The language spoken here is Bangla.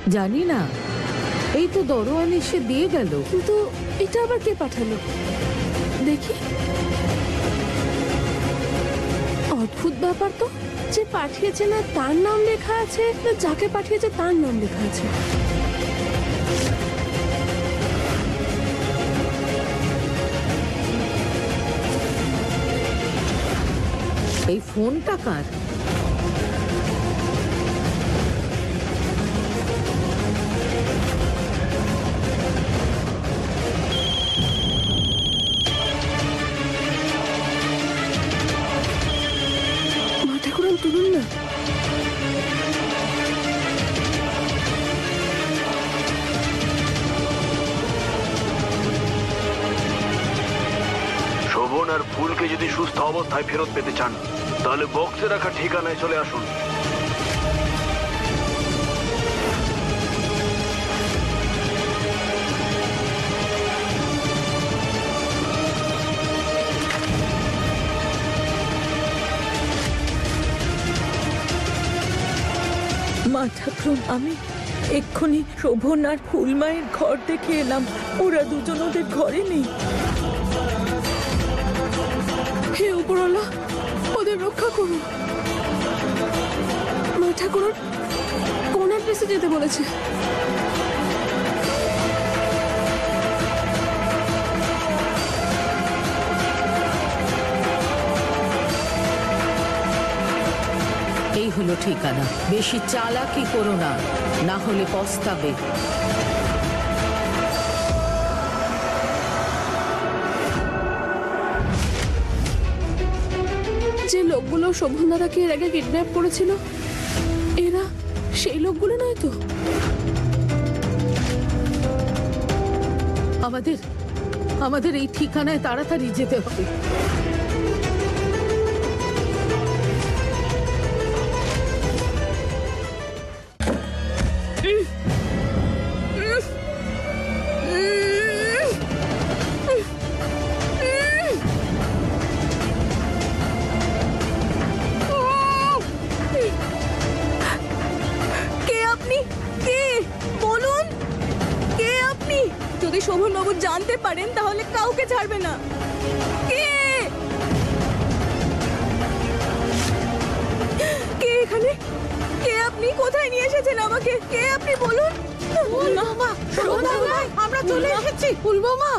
জানি না, এই তো দরোয়ান এসে দিয়ে গেল। কিন্তু এটা আবার কে পাঠালো দেখি। অদ্ভুত ব্যাপার তো, যে পাঠিয়েছে না তার নাম লেখা আছে, না যাকে পাঠিয়েছে তার নাম লেখা আছে। এই ফোনটা কার? মা ঠাকুরন তুলুন না। শোভন আর ফুলকে যদি সুস্থ অবস্থায় ফেরত পেতে চান তাহলে বক্সে রাখা ঠিকানায় চলে আসুন। মা ঠাকুরন, আমি এক্ষুনি শোভন আর ফুলমায়ের ঘর দেখে এলাম। ওরা দুজন ওদের ঘরে নেই। হে উপরওয়ালা, ওদের রক্ষা করুন। মা ঠাকুরন কোন অ্যাড্রেসে যেতে বলেছে? এই হলো ঠিকানা। বেশি চালাকি করো না, না হলে পস্তাবে। যে লোকগুলো শোভন দাদাকে এর আগে কিডন্যাপ করেছিল, এরা সেই লোকগুলো নয় তো? আমাদের এই ঠিকানায় তাড়াতাড়ি যেতে হবে। কে আপনি? কে? বলুন, কে আপনি? যদি শোভন বাবু জানতে পারেন তাহলে কাউকে ছাড়বে না। কে? কে এখানে? কে আপনি? কোথায় নিয়ে এসেছেন আমাকে? কে আপনি বলুন? আমরা চলে এসেছি। ফুলবৌমা,